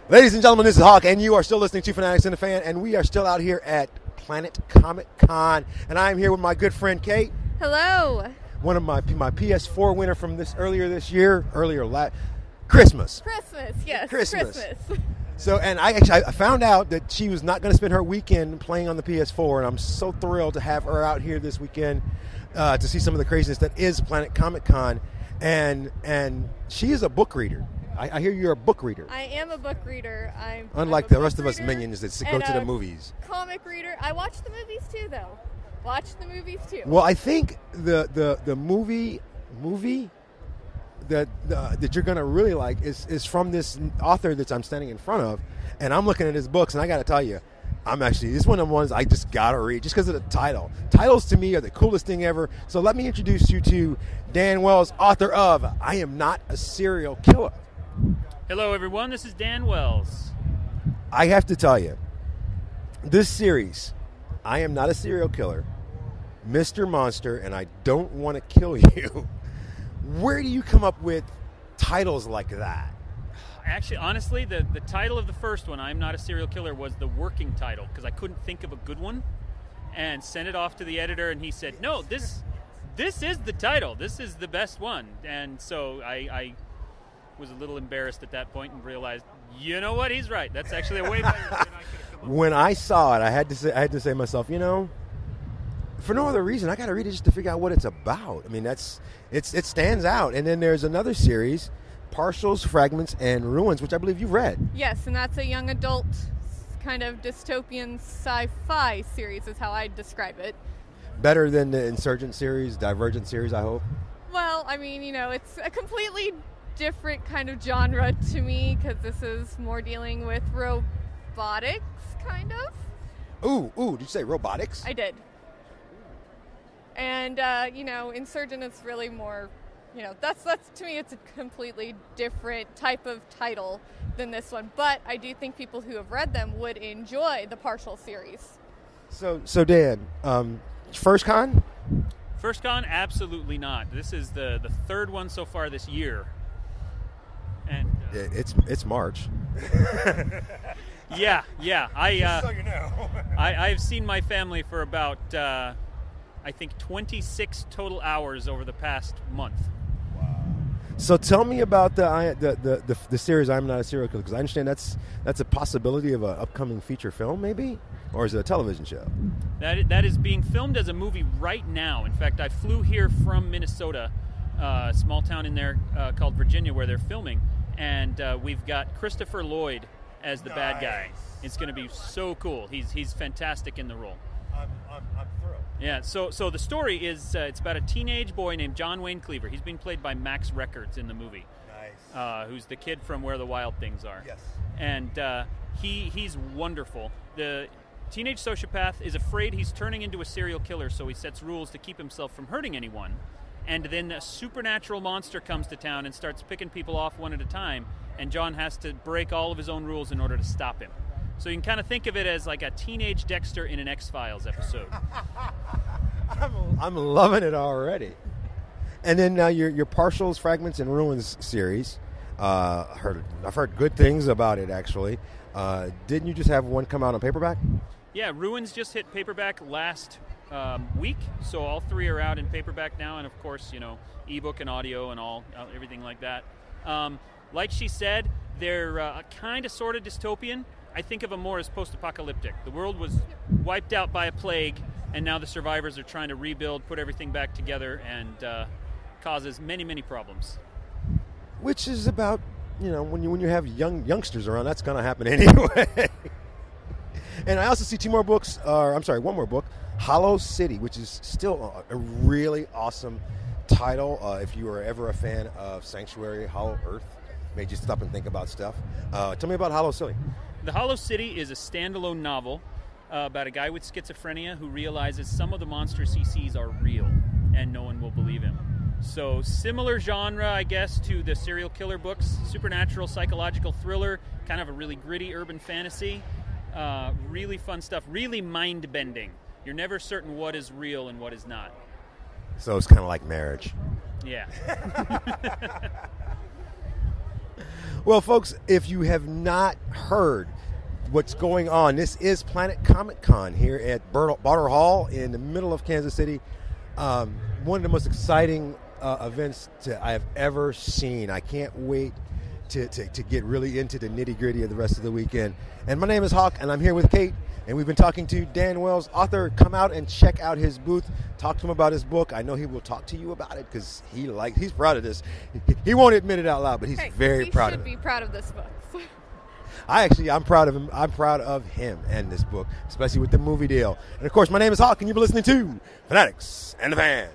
Ladies and gentlemen, this is Hawk, and you are still listening to Fanatics and the Fan, and we are still out here at Planet Comic Con, and I am here with my good friend Kate. Hello. One of my PS4 winner from this year, Christmas. Yes. Christmas. So, and I found out that she was not going to spend her weekend playing on the PS4, and I'm so thrilled to have her out here this weekend to see some of the craziness that is Planet Comic Con, and she is a book reader. I hear you're a book reader. I am a book reader. Unlike the rest of us minions that go to the movies. Comic reader. I watch the movies too, though. Well, I think the movie that you're going to really like is from this author that I'm standing in front of, and I'm looking at his books, and I got to tell you, this is one of the ones I just got to read just because of the title. Titles to me are the coolest thing ever. So let me introduce you to Dan Wells, author of I Am Not a Serial Killer. Hello, everyone. This is Dan Wells. I have to tell you, this series, I Am Not a Serial Killer, Mr. Monster, and I Don't Want to Kill You. Where do you come up with titles like that? Actually, honestly, the title of the first one, I Am Not a Serial Killer, was the working title because I couldn't think of a good one and sent it off to the editor, and he said, no, this is the title. This is the best one. And so I was a little embarrassed at that point and realized, you know what, he's right. That's actually a way better than I could have come up with. When I saw it, I had to say to myself, for no other reason, I got to read it just to figure out what it's about. I mean, it stands out. And then there's another series, Partials, Fragments, and Ruins, which I believe you've read. Yes, and that's a young adult kind of dystopian sci-fi series is how I'd describe it. Better than the Insurgent series, Divergent series, I hope? Well, I mean, it's a completely different kind of genre to me because this is more dealing with robotics, kind of. Ooh, did you say robotics? I did. And, Insurgent is really more, that's to me, it's a completely different type of title than this one. But I do think people who have read them would enjoy the Partial series. So Dan, first con? First con, absolutely not. This is the third one so far this year. And it's March. Yeah. Just so you know. I've seen my family for about I think 26 total hours over the past month. Wow. So tell me about the series I'm Not a Serial Killer, because I understand that's a possibility of an upcoming feature film, maybe, or is it a television show? That is being filmed as a movie right now. In fact, I flew here from Minnesota, a small town in there called Virginia, where they're filming. And we've got Christopher Lloyd as the bad guy. It's going to be so cool. He's fantastic in the role. I'm thrilled. Yeah. So the story is it's about a teenage boy named John Wayne Cleaver. He's being played by Max Records in the movie. Nice. Who's the kid from Where the Wild Things Are. Yes. And he's wonderful. The teenage sociopath is afraid he's turning into a serial killer, so he sets rules to keep himself from hurting anyone. And then a supernatural monster comes to town and starts picking people off one at a time, and John has to break all of his own rules in order to stop him. So you can kind of think of it as like a teenage Dexter in an X-Files episode. I'm loving it already. And then now your Partials, Fragments, and Ruins series. I've heard good things about it, actually. Didn't you just have one come out on paperback? Yeah, Ruins just hit paperback last week, so all three are out in paperback now, and of course, ebook and audio and everything like that. Like she said, they're kind of sort of dystopian. I think of them more as post-apocalyptic. The world was wiped out by a plague, and now the survivors are trying to rebuild, put everything back together, and causes many, many problems. Which is about, when you have youngsters around, that's going to happen anyway. And I also see one more book, Hollow City, which is still a really awesome title. If you are ever a fan of Sanctuary, Hollow Earth, made you stop and think about stuff. Tell me about Hollow City. The Hollow City is a standalone novel about a guy with schizophrenia who realizes some of the monsters he sees are real, and no one will believe him. So similar genre, I guess, to the serial killer books, supernatural, psychological thriller, kind of a really gritty urban fantasy. Really fun stuff, really mind-bending. You're never certain what is real and what is not. So it's kind of like marriage. Yeah. Well, folks, if you have not heard what's going on, this is Planet Comic Con here at Barter Hall in the middle of Kansas City. One of the most exciting events I have ever seen. I can't wait to get really into the nitty-gritty of the rest of the weekend. And my name is Hawk, and I'm here with Kate, and we've been talking to Dan Wells, author. Come out and check out his booth. Talk to him about his book. I know he will talk to you about it because he's proud of this. He won't admit it out loud, but he's very proud of it. He should be proud of this book. I'm proud of him. I'm proud of him and this book, especially with the movie deal. And, of course, my name is Hawk, and you've been listening to Fanatics and the Fan.